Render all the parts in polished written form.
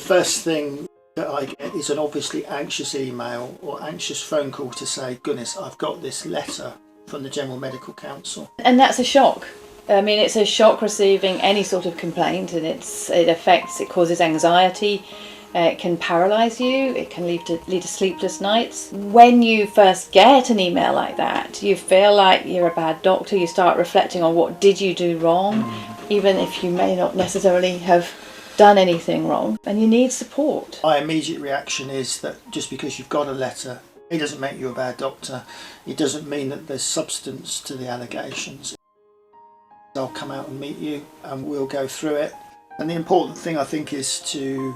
first thing that I get is an obviously anxious email or anxious phone call to say, goodness, I've got this letter from the General Medical Council. And that's a shock. I mean, it's a shock receiving any sort of complaint, and it causes anxiety. It can paralyse you. It can lead to sleepless nights. When you first get an email like that, you feel like you're a bad doctor. You start reflecting on what did you do wrong, even if you may not necessarily have done anything wrong, and you need support. My immediate reaction is that just because you've got a letter, it doesn't make you a bad doctor. It doesn't mean that there's substance to the allegations. I'll come out and meet you and we'll go through it. And the important thing, I think, is to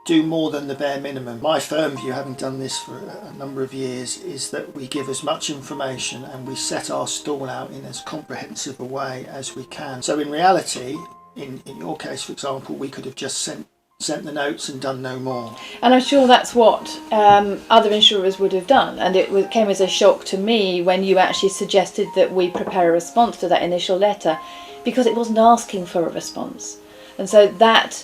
do more than the bare minimum. My firm view, having done this for a number of years, is that we give as much information and we set our stall out in as comprehensive a way as we can. So in reality, in your case, for example, we could have just sent the notes and done no more. And I'm sure that's what other insurers would have done. And it came as a shock to me when you actually suggested that we prepare a response to that initial letter, because it wasn't asking for a response. And so that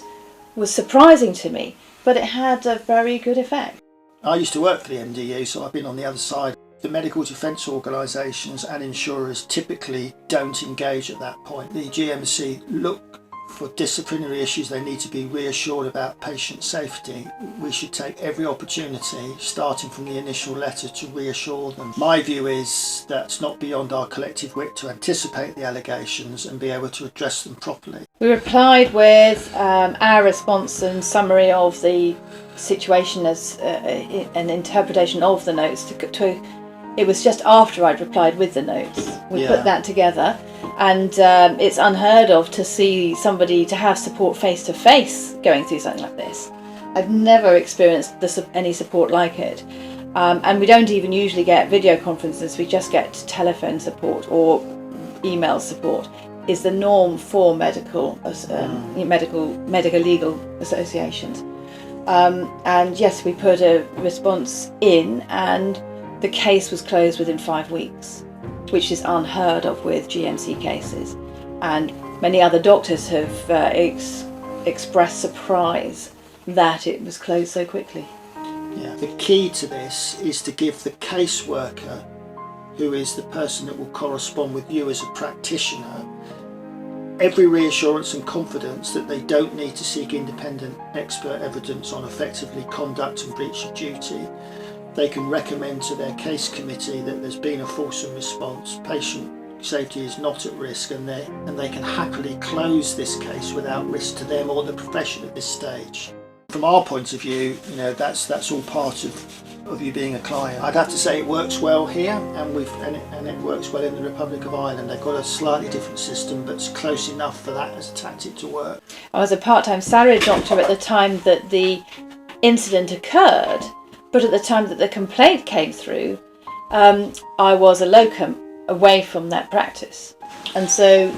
was surprising to me, but it had a very good effect. I used to work for the MDU, so I've been on the other side. The medical defence organisations and insurers typically don't engage at that point. The GMC look for disciplinary issues. They need to be reassured about patient safety. We should take every opportunity, starting from the initial letter, to reassure them. My view is that it's not beyond our collective wit to anticipate the allegations and be able to address them properly. We replied with our response and summary of the situation as an interpretation of the notes. It was just after I'd replied with the notes. We put that together, and it's unheard of to see somebody to have support face to face going through something like this. I've never experienced any support like it, and we don't even usually get video conferences. We just get telephone support or email support. Is the norm for medical legal associations. And yes, we put a response in, and the case was closed within 5 weeks, which is unheard of with GMC cases. And many other doctors have expressed surprise that it was closed so quickly. Yeah. The key to this is to give the caseworker, who is the person that will correspond with you as a practitioner, every reassurance and confidence that they don't need to seek independent expert evidence on effectively conduct and breach of duty. They can recommend to their case committee that there's been a fulsome response, patient safety is not at risk, and they can happily close this case without risk to them or the profession at this stage. From our point of view, that's all part of you being a client. I'd have to say it works well here, and it works well in the Republic of Ireland. They've got a slightly different system, but it's close enough for that as a tactic to work. I was a part-time salaried doctor at the time that the incident occurred, but at the time that the complaint came through, I was a locum away from that practice. And so,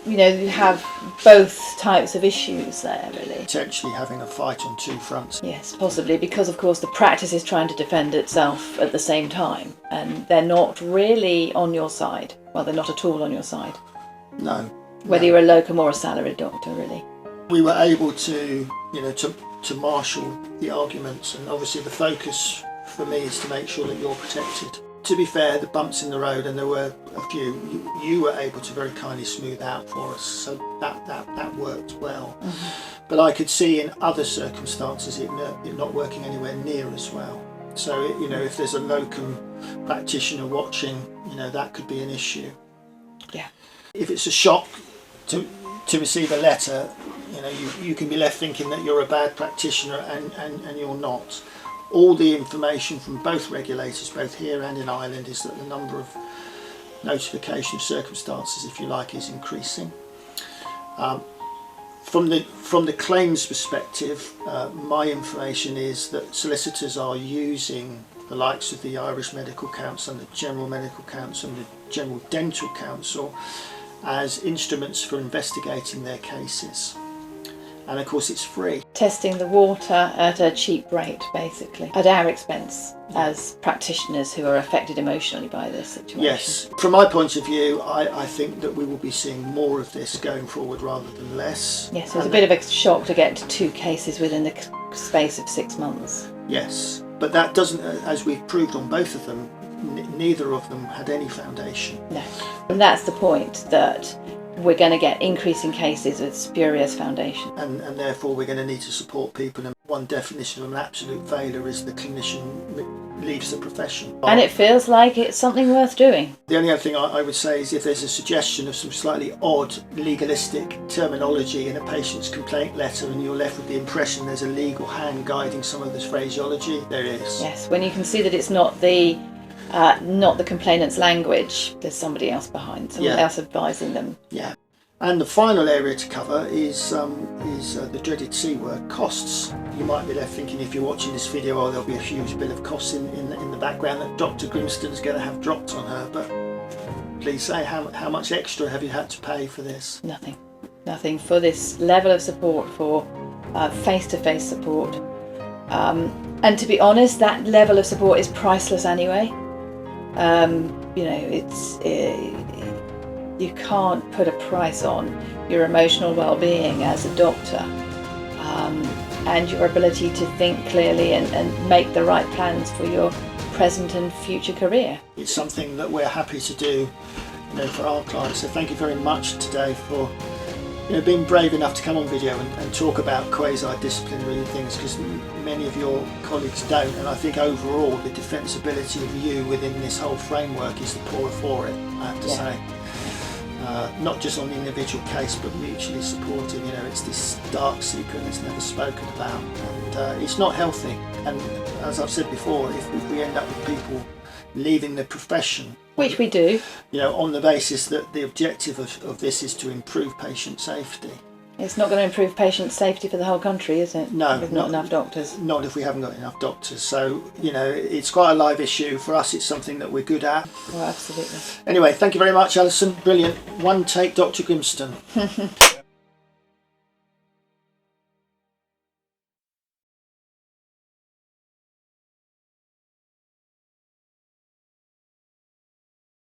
you have both types of issues there, really. Potentially having a fight on two fronts. Yes, possibly, because of course the practice is trying to defend itself at the same time, and they're not really on your side. Well, they're not at all on your side. No. Whether you're a locum or a salaried doctor, really. We were able to, to marshal the arguments, and obviously the focus for me is to make sure that you're protected. To be fair, the bumps in the road, and there were a few, you were able to very kindly smooth out for us, so that worked well. Mm-hmm. But I could see in other circumstances it not working anywhere near as well. So if there's a locum practitioner watching, that could be an issue. Yeah. If it's a shock to receive a letter, you can be left thinking that you're a bad practitioner, and you're not. All the information from both regulators, both here and in Ireland, is that the number of notification of circumstances, if you like, is increasing. From the claims perspective, my information is that solicitors are using the likes of the Irish Medical Council and the General Medical Council and the General Dental Council as instruments for investigating their cases. and of course it's free. Testing the water at a cheap rate, basically, at our expense as practitioners who are affected emotionally by this situation. Yes, from my point of view, I think that we will be seeing more of this going forward rather than less. Yes, it was a bit of a shock to get to 2 cases within the space of 6 months. Yes, but that doesn't, as we've proved on both of them, neither of them had any foundation. No, and that's the point, that we're going to get increasing cases with spurious foundation. And therefore we're going to need to support people, and one definition of an absolute failure is the clinician leaves the profession. And it feels like it's something worth doing. The only other thing I would say is if there's a suggestion of some slightly odd legalistic terminology in a patient's complaint letter and you're left with the impression there's a legal hand guiding some of this phraseology, there is. Yes, when you can see that it's not the complainant's language, there's somebody else behind, someone else advising them. Yeah. And the final area to cover is the dreaded C word, costs. You might be left thinking, if you're watching this video, oh, there'll be a huge bill of costs in the background that Dr. Grimston's going to have dropped on her. But please say, how much extra have you had to pay for this? Nothing for this level of support, for face-to-face support. And to be honest, that level of support is priceless anyway. You can't put a price on your emotional well-being as a doctor, and your ability to think clearly and make the right plans for your present and future career. It's something that we're happy to do, for our clients. So thank you very much today for being brave enough to come on video and talk about quasi-disciplinary things, because many of your colleagues don't, and I think overall the defensibility of you within this whole framework is the poorer for it, I have to say. Not just on the individual case, but mutually supporting. It's this dark secret that's never spoken about, and it's not healthy. And as I've said before, if we end up with people leaving the profession, which we do, on the basis that the objective of this is to improve patient safety. It's not going to improve patient safety for the whole country, is it? No. With not enough doctors. Not if we haven't got enough doctors. So, it's quite a live issue. For us, it's something that we're good at. Oh, absolutely. Anyway, thank you very much, Alison. Brilliant. One take, Dr. Grimston.